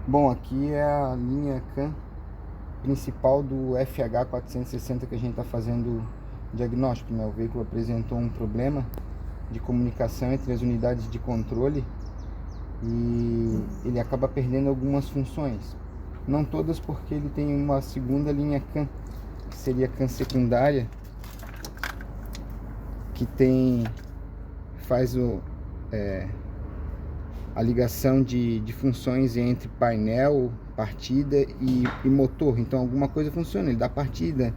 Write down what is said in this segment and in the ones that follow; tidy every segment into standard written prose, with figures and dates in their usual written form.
Bom, aqui é a linha CAN principal do FH460 que a gente está fazendo diagnóstico, né? O veículo apresentou um problema de comunicação entre as unidades de controle e ele acaba perdendo algumas funções. Não todas, porque ele tem uma segunda linha CAN, que seria CAN secundária, que faz a ligação de funções entre painel, partida e motor. Então alguma coisa funciona, ele dá partida,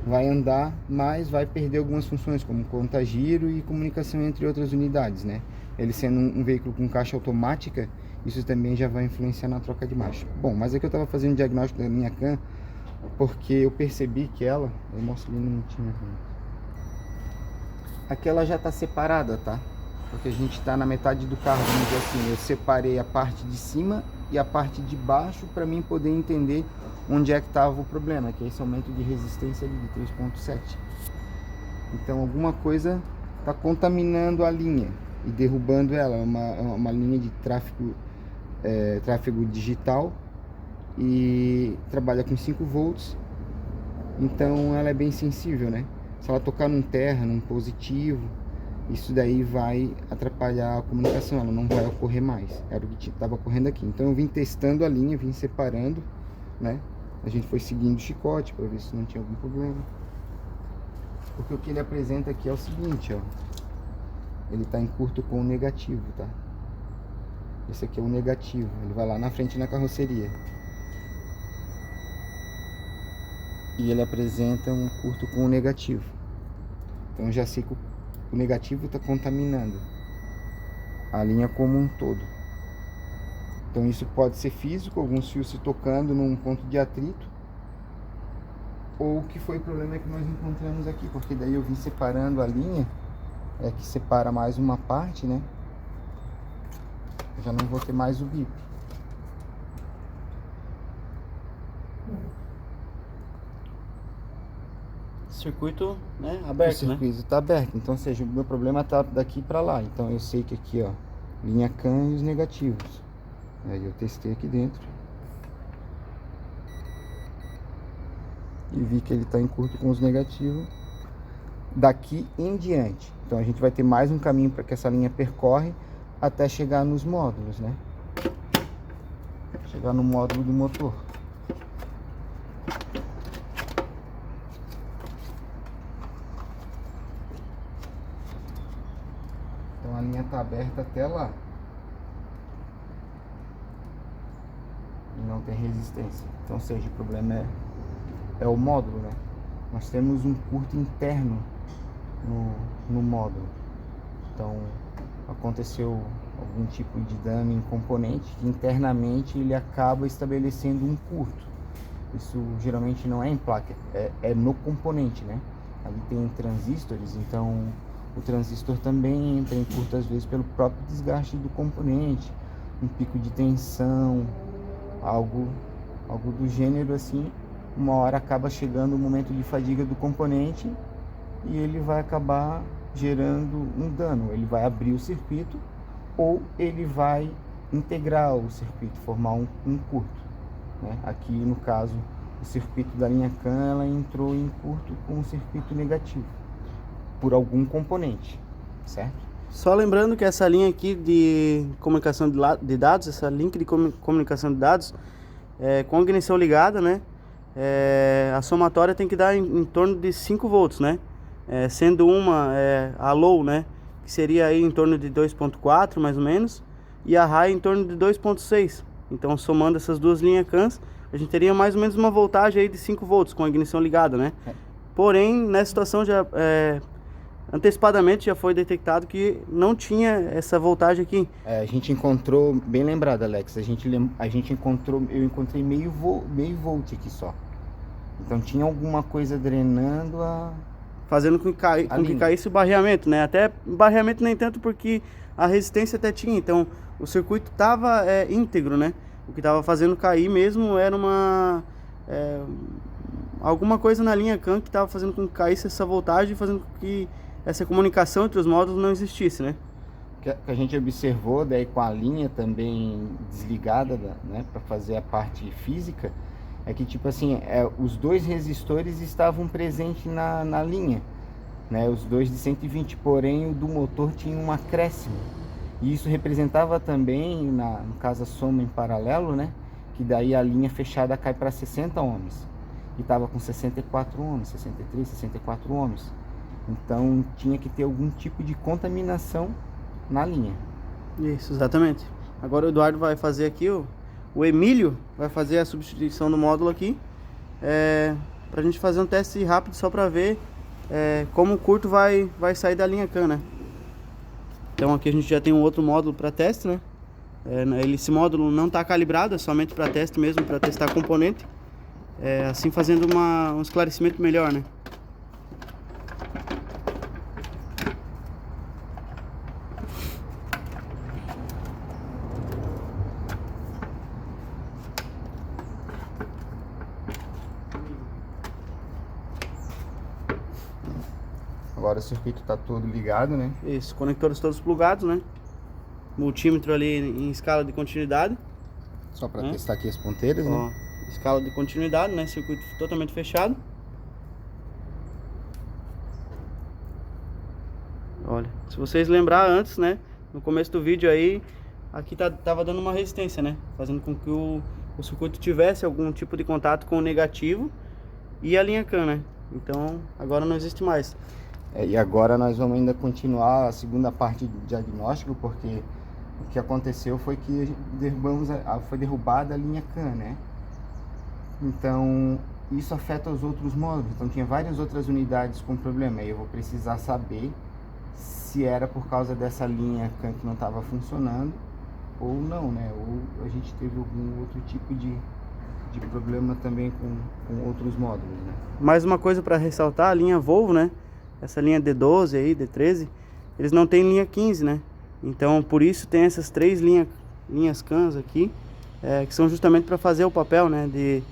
vai andar, mas vai perder algumas funções, como conta-giro e comunicação entre outras unidades, né? Ele sendo um veículo com caixa automática, isso também já vai influenciar na troca de marcha. Bom, mas aqui eu estava fazendo o diagnóstico da minha CAN, porque eu percebi que eu mostro ali no minutinho. Aqui ela já está separada, tá? Porque a gente está na metade do carro, vamos dizer assim. Eu separei a parte de cima e a parte de baixo para mim poder entender onde é que estava o problema, que é esse aumento de resistência ali de 3.7. Então alguma coisa está contaminando a linha e derrubando ela. É uma linha de tráfego digital e trabalha com 5 volts, então ela é bem sensível, né? Se ela tocar num terra, num positivo, isso daí vai atrapalhar a comunicação, ela não vai ocorrer mais. Era o que estava ocorrendo aqui. Então eu vim testando a linha, vim separando, né? A gente foi seguindo o chicote para ver se não tinha algum problema. Porque o que ele apresenta aqui é o seguinte, ó. Ele está em curto com o negativo, tá? Esse aqui é o negativo, ele vai lá na frente na carroceria. E ele apresenta um curto com o negativo. Então eu já sei que o negativo está contaminando a linha como um todo. Então isso pode ser físico, alguns fios se tocando num ponto de atrito, ou que foi o problema que nós encontramos aqui, porque daí eu vim separando a linha, que separa mais uma parte, né? Eu já não vou ter mais o bico. Circuito, né, aberto, o circuito está aberto, então, ou seja, o meu problema está daqui para lá. Então eu sei que aqui, ó, linha CAN e os negativos. Aí eu testei aqui dentro e vi que ele está em curto com os negativos daqui em diante. Então a gente vai ter mais um caminho para que essa linha percorre até chegar nos módulos, né? Chegar no módulo do motor. Então a linha está aberta até lá. E não tem resistência. Então, ou seja, o problema é o módulo, né? Nós temos um curto interno no módulo. Então, aconteceu algum tipo de dano em componente que internamente ele acaba estabelecendo um curto. Isso geralmente não é em placa, é no componente, né? Ali tem transistores, então o transistor também entra em curto às vezes pelo próprio desgaste do componente, um pico de tensão, algo do gênero assim. Uma hora acaba chegando o momento de fadiga do componente e ele vai acabar gerando um dano. Ele vai abrir o circuito ou ele vai integrar o circuito, formar um curto, né? Aqui no caso o circuito da linha CAN, ela entrou em curto com um circuito negativo por algum componente, certo? Só lembrando que essa linha aqui de comunicação de dados, essa link de comunicação de dados, com a ignição ligada, né? A somatória tem que dar em torno de 5 volts, né? Sendo uma a low, né? Que seria aí em torno de 2.4 mais ou menos, e a high em torno de 2.6. Então somando essas duas linhas CANs, a gente teria mais ou menos uma voltagem aí de 5 volts com a ignição ligada, né? Porém, nessa situação já antecipadamente já foi detectado que não tinha essa voltagem aqui. A gente encontrou, bem lembrado, Alex, a gente encontrou, eu encontrei meio volt aqui só. Então tinha alguma coisa drenando fazendo com que caísse o barreamento, né? Até barreamento nem tanto, porque a resistência até tinha. Então o circuito estava íntegro, né? O que estava fazendo cair mesmo era alguma coisa na linha CAN que estava fazendo com que caísse essa voltagem, fazendo com que essa comunicação entre os módulos não existisse, né? que a gente observou daí com a linha também desligada, né, para fazer a parte física, é que tipo assim, os dois resistores estavam presentes na linha, né, os dois de 120, porém o do motor tinha um acréscimo. E isso representava também, no caso a soma em paralelo, né, que daí a linha fechada cai para 60 ohms. E estava com 64 ohms, 63, 64 ohms. Então tinha que ter algum tipo de contaminação na linha. Isso, exatamente. Agora o Eduardo vai fazer aqui, o Emílio vai fazer a substituição do módulo aqui, pra gente fazer um teste rápido só pra ver como o curto vai sair da linha CAN, né? Então aqui a gente já tem um outro módulo para teste, né? Esse módulo não está calibrado, é somente para teste mesmo, para testar componente. Assim fazendo um esclarecimento melhor, né? Agora o circuito está todo ligado, né? Isso, conectores todos plugados, né? Multímetro ali em escala de continuidade. Só para testar aqui as ponteiras, Ó, né? escala de continuidade, né? Circuito totalmente fechado. Olha, se vocês lembrar antes, né? No começo do vídeo aí, aqui tava dando uma resistência, né? Fazendo com que o circuito tivesse algum tipo de contato com o negativo e a linha CAN, né? Então, agora não existe mais. E agora nós vamos ainda continuar a segunda parte do diagnóstico, porque o que aconteceu foi que foi derrubada a linha CAN, né? Então, isso afeta os outros módulos. Então, tinha várias outras unidades com problema. Aí eu vou precisar saber se era por causa dessa linha CAN que não estava funcionando ou não, né? Ou a gente teve algum outro tipo de problema também com outros módulos, né? Mais uma coisa para ressaltar, a linha Volvo, né? Essa linha D12 aí, D13, eles não tem linha 15, né? Então, por isso tem essas três linhas CANs aqui, que são justamente para fazer o papel, né, de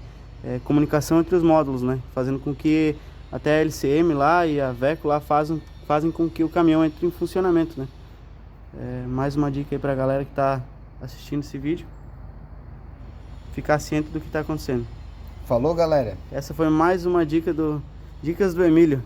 comunicação entre os módulos, né? Fazendo com que até a LCM lá e a VECO lá fazem com que o caminhão entre em funcionamento, né? Mais uma dica aí para a galera que está assistindo esse vídeo, ficar ciente do que está acontecendo. Falou, galera? Essa foi mais uma dica Dicas do Emílio.